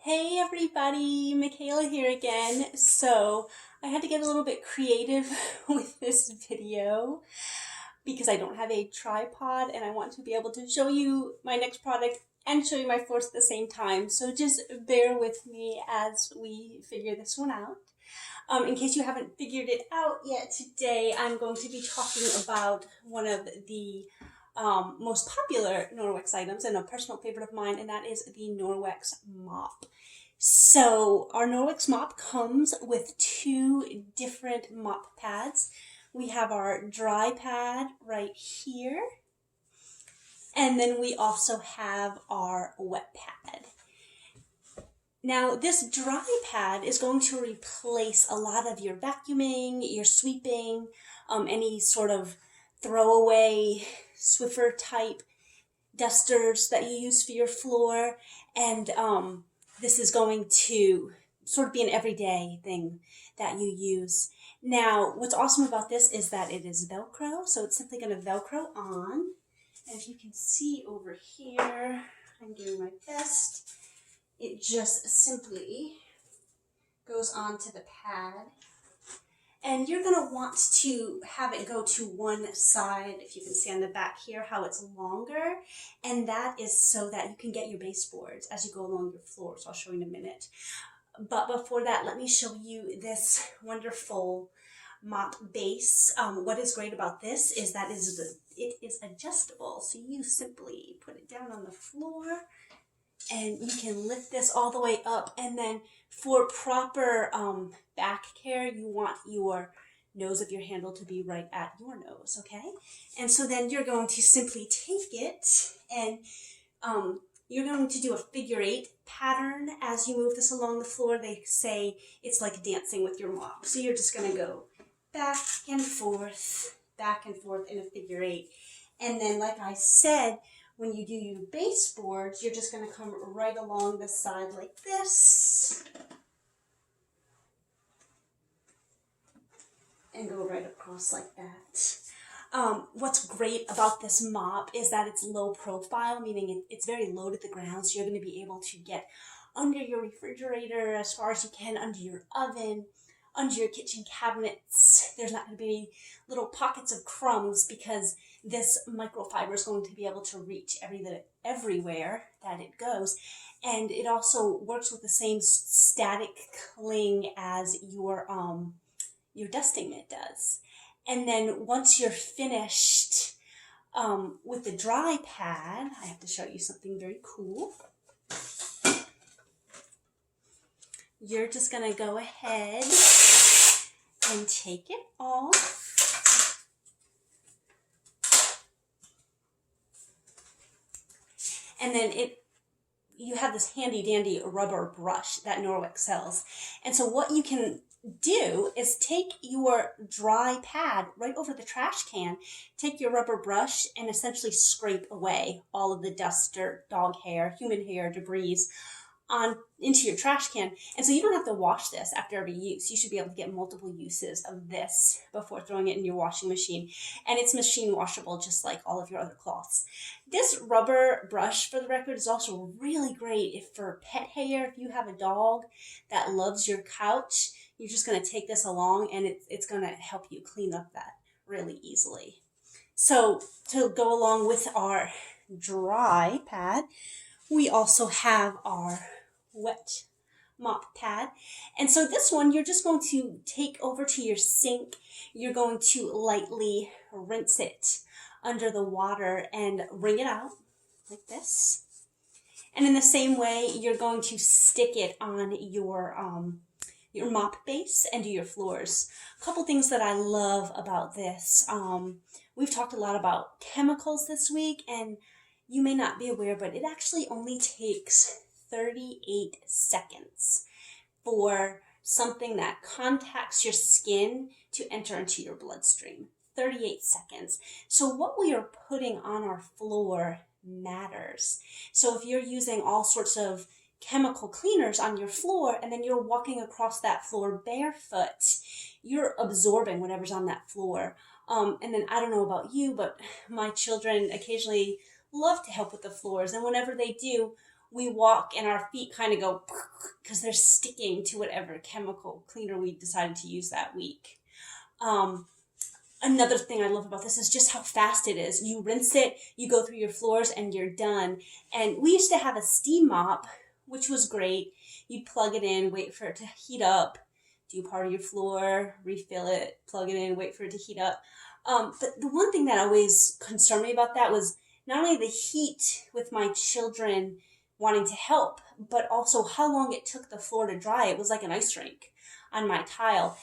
Hey everybody, Michaela here again. So I had to get a little bit creative with this video because I don't have a tripod and I want to be able to show you my next product and show you my floors at the same time. So just bear with me as we figure this one out. In case you haven't figured it out yet, today I'm going to be talking about one of the most popular Norwex items and a personal favorite of mine, and that is the Norwex mop. So our Norwex mop comes with two different mop pads. We have our dry pad right here, and then we also have our wet pad. Now, this dry pad is going to replace a lot of your vacuuming, your sweeping, any sort of throwaway Swiffer type dusters that you use for your floor, and this is going to sort of be an everyday thing that you use. Now, what's awesome about this is that it is Velcro, so it's simply going to Velcro on. And if you can see over here, I'm doing my best. It just simply goes onto the pad. And you're going to want to have it go to one side, if you can see on the back here how it's longer. And that is so that you can get your baseboards as you go along your floor. So I'll show you in a minute. But before that, let me show you this wonderful mop base. What is great about this is that it is adjustable. So you simply put it down on the floor and you can lift this all the way up. And then for proper back care, you want your nose of your handle to be right at your nose, okay? And so then you're going to simply take it and you're going to do a figure 8 pattern as you move this along the floor. They say it's like dancing with your mop. So you're just going to go back and forth in a figure 8. And then, like I said, when you do your baseboards, you're just going to come right along the side like this and go right across like that. What's great about this mop is that it's low profile, meaning it's very low to the ground, so you're going to be able to get under your refrigerator as far as you can, under your oven, under your kitchen cabinets. There's not going to be little pockets of crumbs because this microfiber is going to be able to reach everywhere that it goes. And it also works with the same static cling as your dusting mitt does. And then once you're finished with the dry pad, I have to show you something very cool. You're just going to go ahead and take it off. And then you have this handy dandy rubber brush that Norwex sells. And so what you can do is take your dry pad right over the trash can, take your rubber brush and essentially scrape away all of the dust, dirt, dog hair, human hair, debris into your trash can. And so you don't have to wash this after every use. You should be able to get multiple uses of this before throwing it in your washing machine. And it's machine washable just like all of your other cloths. This rubber brush, for the record, is also really great for pet hair. If you have a dog that loves your couch, you're just going to take this along and it's going to help you clean up that really easily. So to go along with our dry pad, we also have our wet mop pad. And so this one, you're just going to take over to your sink. You're going to lightly rinse it under the water and wring it out like this. And in the same way, you're going to stick it on your mop base and do your floors. A couple things that I love about this. We've talked a lot about chemicals this week, and you may not be aware, but it actually only takes 38 seconds for something that contacts your skin to enter into your bloodstream. 38 seconds. So what we are putting on our floor matters. So if you're using all sorts of chemical cleaners on your floor and then you're walking across that floor barefoot, you're absorbing whatever's on that floor. And then I don't know about you, but my children occasionally love to help with the floors, and whenever they do, we walk and our feet kind of go because they're sticking to whatever chemical cleaner we decided to use that week. Another thing I love about this is just how fast it is. You rinse it, you go through your floors, and you're done. And we used to have a steam mop, which was great. You'd plug it in, wait for it to heat up, do part of your floor, refill it, plug it in, wait for it to heat up. But the one thing that always concerned me about that was not only the heat with my children wanting to help, but also how long it took the floor to dry. It was like an ice rink on my tile.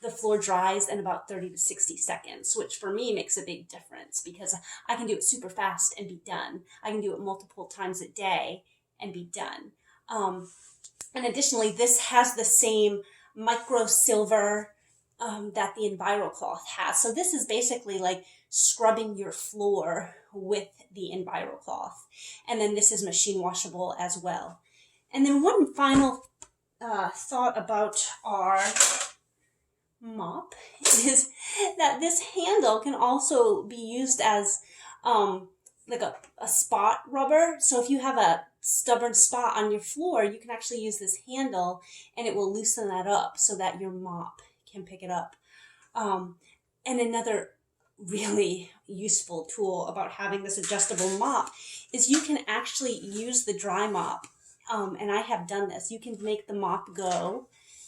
The floor dries in about 30 to 60 seconds, which for me makes a big difference because I can do it super fast and be done. I can do it multiple times a day and be done. And additionally, this has the same micro silver that the EnviroCloth has. So this is basically like scrubbing your floor with the EnviroCloth. And then this is machine washable as well. And then one final thought about our mop is that this handle can also be used as like a spot rubber. So if you have a stubborn spot on your floor, you can actually use this handle and it will loosen that up so that your mop can pick it up. And another really useful tool about having this adjustable mop is you can actually use the dry mop. And I have done this. You can make the mop go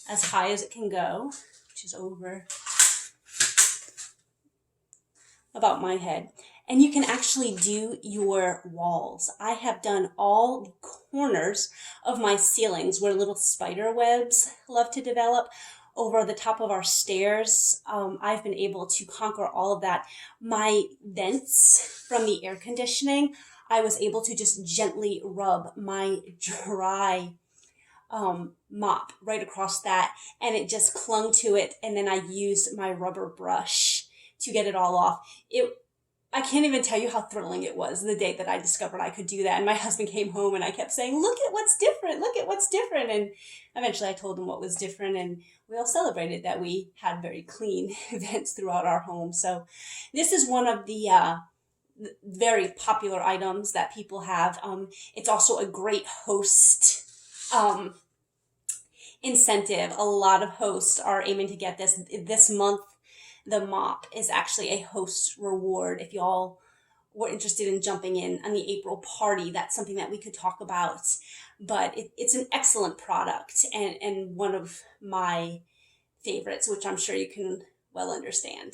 as high as it can go, which is over about my head. And you can actually do your walls. I have done all the corners of my ceilings where little spider webs love to develop over the top of our stairs. I've been able to conquer all of that. My vents from the air conditioning, I was able to just gently rub my dry mop right across that, and it just clung to it, and then I used my rubber brush to get it all off. I can't even tell you how thrilling it was the day that I discovered I could do that. And my husband came home and I kept saying, look at what's different, look at what's different. And eventually I told him what was different, and we all celebrated that we had very clean vents throughout our home. So this is one of the very popular items that people have. It's also a great host incentive. A lot of hosts are aiming to get this month. The mop is actually a host reward. If y'all were interested in jumping in on the April party, that's something that we could talk about. But it's an excellent product and one of my favorites, which I'm sure you can well understand.